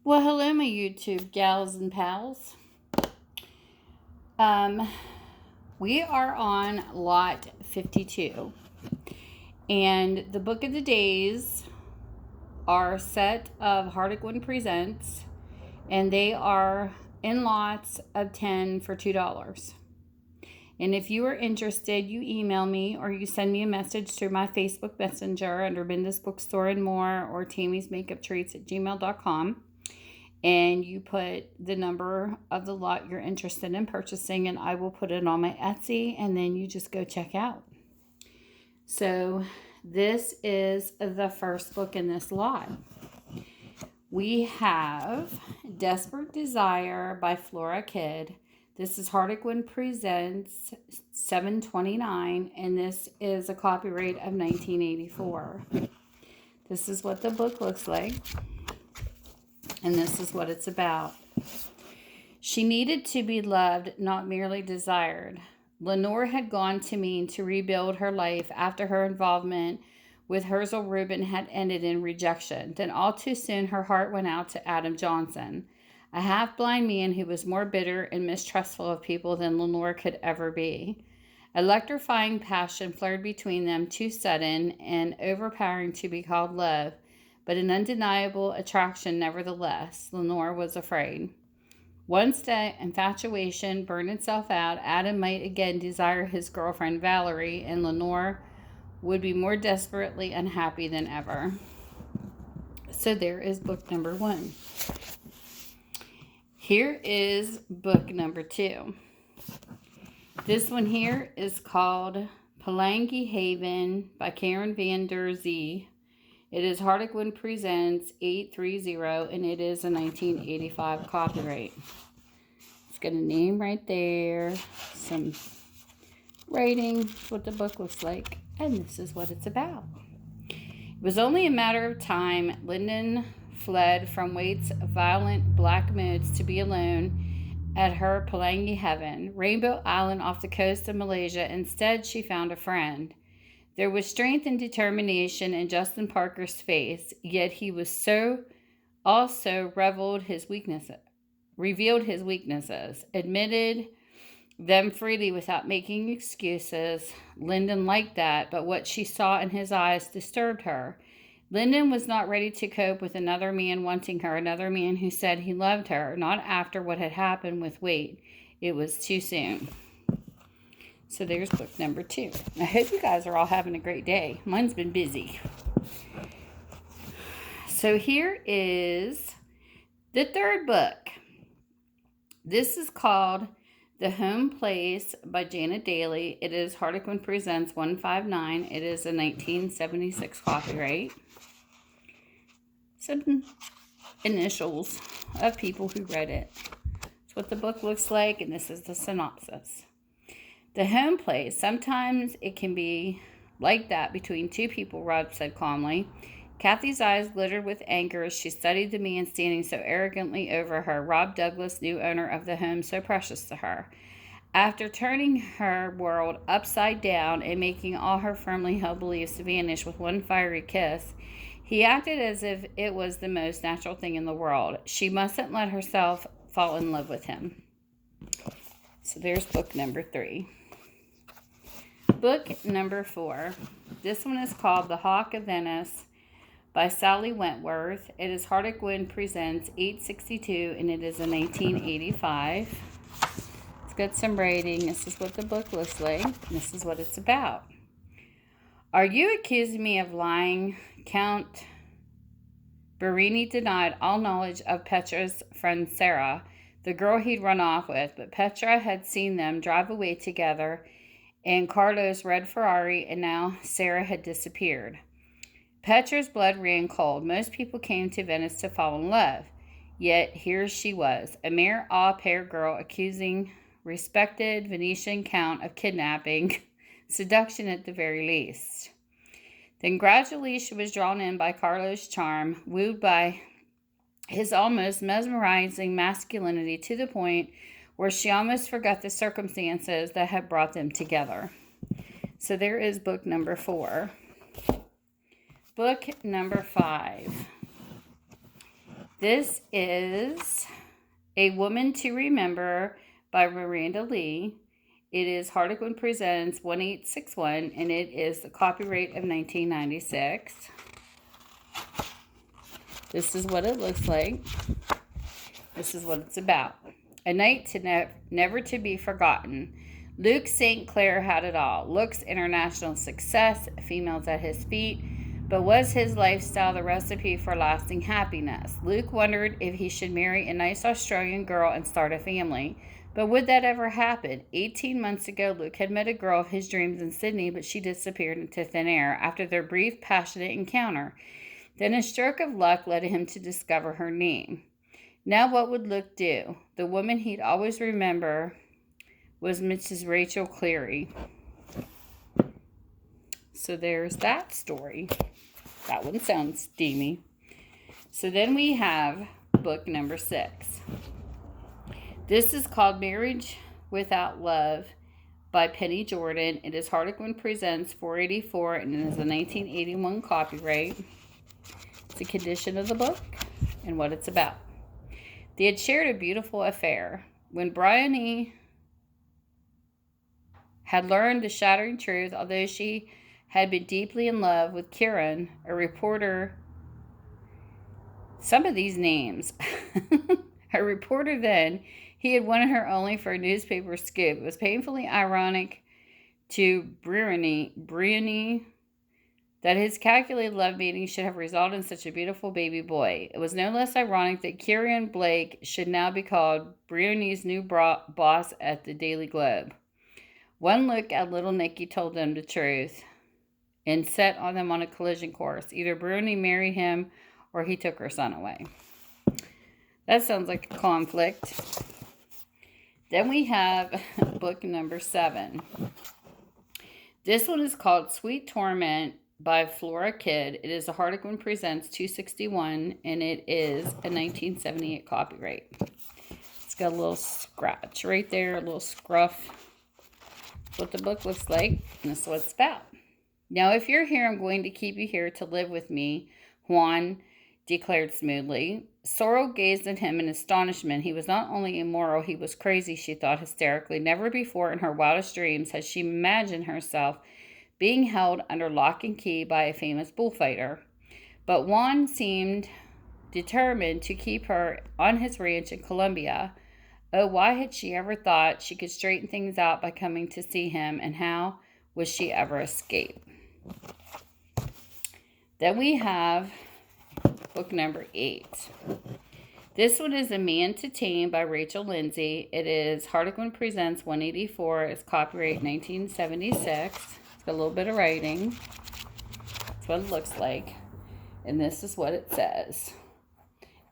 Well, hello, my YouTube gals and pals. We are on lot 52, and the book of the days are a set of Harlequin Presents, and they are in lots of 10 for $2. And if you are interested, you email me or you send me a message through my Facebook Messenger under Binda's Bookstore and More or Tammy's Makeup Treats at gmail.com. And you put the number of the lot you're interested in purchasing, and I will put it on my Etsy, and then you just go check out. So this is the first book in this lot. We have Desperate Desire by Flora Kidd. This is Harlequin Presents 729, and this is a copyright of 1984. This is what the book looks like. And this is what it's about. She needed to be loved, not merely desired. Lenore had gone to Maine to rebuild her life after her involvement with Herzl Rubin had ended in rejection. Then all too soon her heart went out to Adam Johnson, a half-blind man who was more bitter and mistrustful of people than Lenore could ever be. Electrifying passion flared between them, too sudden and overpowering to be called love, but an undeniable attraction nevertheless. Lenore was afraid. Once that infatuation burned itself out, Adam might again desire his girlfriend Valerie, and Lenore would be more desperately unhappy than ever. So there is book number 1. Here is book number 2. This one here is called Pelangi Haven by Karen van der Zee. It is Harlequin Presents 830, and it is a 1985 copyright. It's got a name right there, some writing, that's what the book looks like, and this is what it's about. It was only a matter of time. Lyndon fled from Waite's violent black moods to be alone at her Pelangi Heaven, Rainbow Island off the coast of Malaysia. Instead, she found a friend. There was strength and determination in Justin Parker's face, yet he was also revealed his weaknesses, admitted them freely without making excuses. Lyndon liked that, but what she saw in his eyes disturbed her. Lyndon was not ready to cope with another man wanting her, another man who said he loved her, not after what had happened with Waite. It was too soon. So there's book number 2. I hope you guys are all having a great day. Mine's been busy. So here is the third book. This is called The Homeplace by Janet Dailey. It is Harlequin Presents 159. It is a 1976 copyright. Some initials of people who read it. That's what the book looks like, and this is the synopsis. The Homeplace. Sometimes it can be like that between two people, Rob said calmly. Kathy's eyes glittered with anger as she studied the man standing so arrogantly over her, Rob Douglas, new owner of the home so precious to her. After turning her world upside down and making all her firmly held beliefs vanish with one fiery kiss, he acted as if it was the most natural thing in the world. She mustn't let herself fall in love with him. So there's book number 3. Book number 4. This one is called The Hawk of Venice by Sally Wentworth. It is Harlequin Presents 862, and it is a 1985. It's got some writing. This is what the book looks like. And this is what it's about. Are you accusing me of lying? Count Barini denied all knowledge of Petra's friend Sarah, the girl he'd run off with, but Petra had seen them drive away together in Carlo's red Ferrari, and now Sarah had disappeared. Petra's blood ran cold. Most people came to Venice to fall in love. Yet here she was, a mere au pair girl accusing respected Venetian count of kidnapping, seduction at the very least. Then gradually she was drawn in by Carlo's charm, wooed by his almost mesmerizing masculinity to the point where she almost forgot the circumstances that had brought them together. So there is book number 4. Book number 5. This is A Woman to Remember by Miranda Lee. It is Harlequin Presents 1861, and it is the copyright of 1996. This is what it looks like. This is what it's about. A night to never to be forgotten. Luke St. Clair had it all. Looks, international success, females at his feet. But was his lifestyle the recipe for lasting happiness? Luke wondered if he should marry a nice Australian girl and start a family. But would that ever happen? 18 months ago, Luke had met a girl of his dreams in Sydney, but she disappeared into thin air after their brief, passionate encounter. Then a stroke of luck led him to discover her name. Now what would Luke do? The woman he'd always remember was Mrs. Rachel Cleary. So there's that story. That one sounds steamy. So then we have book number 6. This is called Marriage Without Love by Penny Jordan. It is Harlequin Presents 484, and it is a 1981 copyright. It's the condition of the book and what it's about. They had shared a beautiful affair. When Bryony had learned the shattering truth, although she had been deeply in love with Kieran, a reporter. Some of these names. A reporter then, he had wanted her only for a newspaper scoop. It was painfully ironic to Bryony that his calculated love meeting should have resulted in such a beautiful baby boy. It was no less ironic that Kieran Blake should now be called Bryony's new boss at the Daily Globe. One look at little Nicky told them the truth and set on them on a collision course. Either Bryony married him or he took her son away. That sounds like a conflict. Then we have book number 7. This one is called Sweet Torment by Flora Kidd. It is a Harlequin Presents 261, and it is a 1978 copyright. It's got a little scratch right there, a little scruff. That's what the book looks like, and this is what it's about. Now, if you're here, I'm going to keep you here to live with me, Juan declared smoothly. Sorrel gazed at him in astonishment. He was not only immoral, he was crazy, she thought hysterically. Never before in her wildest dreams had she imagined herself being held under lock and key by a famous bullfighter. But Juan seemed determined to keep her on his ranch in Colombia. Oh, why had she ever thought she could straighten things out by coming to see him, and how would she ever escape? Then we have book number 8. This one is A Man to Tame by Rachel Lindsay. It is Harlequin Presents 184. It's copyright 1976. It's got a little bit of writing. That's what it looks like. And this is what it says.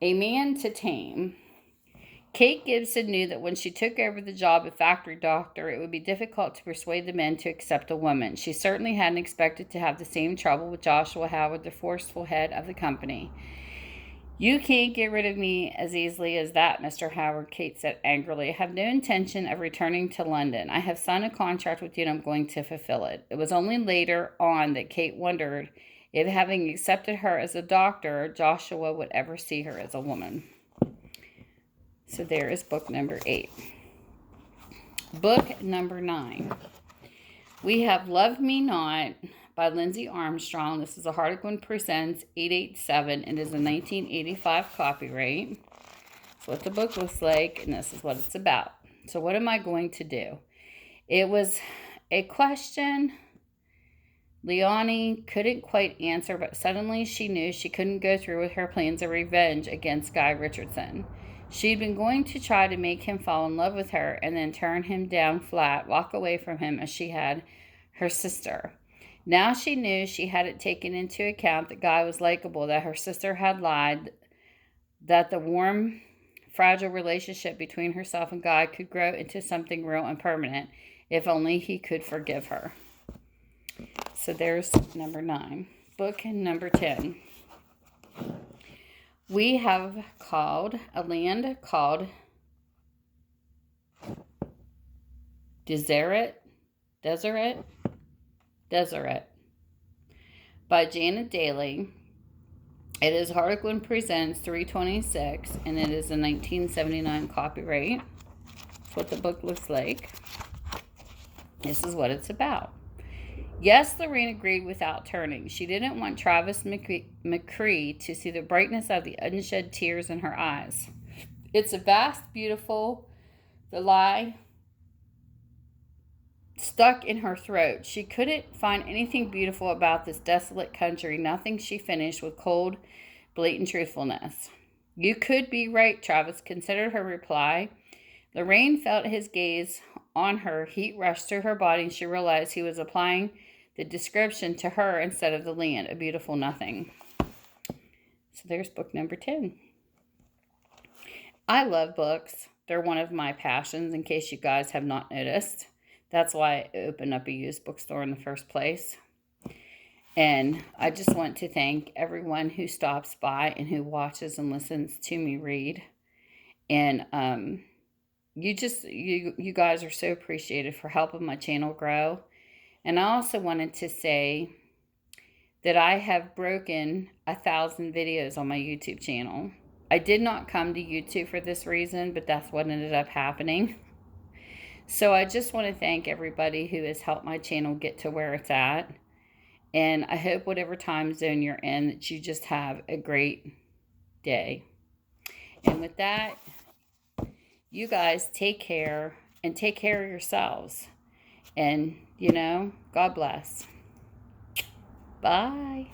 A Man to Tame. Kate Gibson knew that when she took over the job of factory doctor, it would be difficult to persuade the men to accept a woman. She certainly hadn't expected to have the same trouble with Joshua Howard, the forceful head of the company. You can't get rid of me as easily as that, Mr. Howard, Kate said angrily. I have no intention of returning to London. I have signed a contract with you and I'm going to fulfill it. It was only later on that Kate wondered if, having accepted her as a doctor, Joshua would ever see her as a woman. So there is book number 8. Book number 9. We have Love Me Not by Lindsay Armstrong. This is a Harlequin Presents 887. It is a 1985 copyright. That's what the book looks like, and this is what it's about. So what am I going to do? It was a question Leonie couldn't quite answer, but suddenly she knew she couldn't go through with her plans of revenge against Guy Richardson. She'd been going to try to make him fall in love with her and then turn him down flat, walk away from him as she had her sister. Now she knew she hadn't taken into account that Guy was likable, that her sister had lied, that the warm, fragile relationship between herself and Guy could grow into something real and permanent, if only he could forgive her. So there's number 9. Book number 10. We have called A Land Called Deseret by Janet Dailey. It is Harlequin Presents 326, and it is a 1979 copyright. That's what the book looks like. This is what it's about. Yes, Lorraine agreed without turning. She didn't want Travis McCree to see the brightness of the unshed tears in her eyes. It's a vast, beautiful, the lie stuck in her throat. She couldn't find anything beautiful about this desolate country. Nothing, she finished with cold, blatant truthfulness. You could be right, Travis considered her reply. Lorraine felt his gaze on her. Heat rushed through her body, and she realized he was applying the description to her instead of the land, a beautiful nothing. So there's book number 10. I love books. They're one of my passions, in case you guys have not noticed. That's why I opened up a used bookstore in the first place. And I just want to thank everyone who stops by and who watches and listens to me read. And you guys are so appreciated for helping my channel grow. And I also wanted to say that I have broken 1,000 videos on my YouTube channel. I did not come to YouTube for this reason, but that's what ended up happening. So I just want to thank everybody who has helped my channel get to where it's at. And I hope whatever time zone you're in, that you just have a great day. And with that, you guys take care and take care of yourselves. And, God bless. Bye.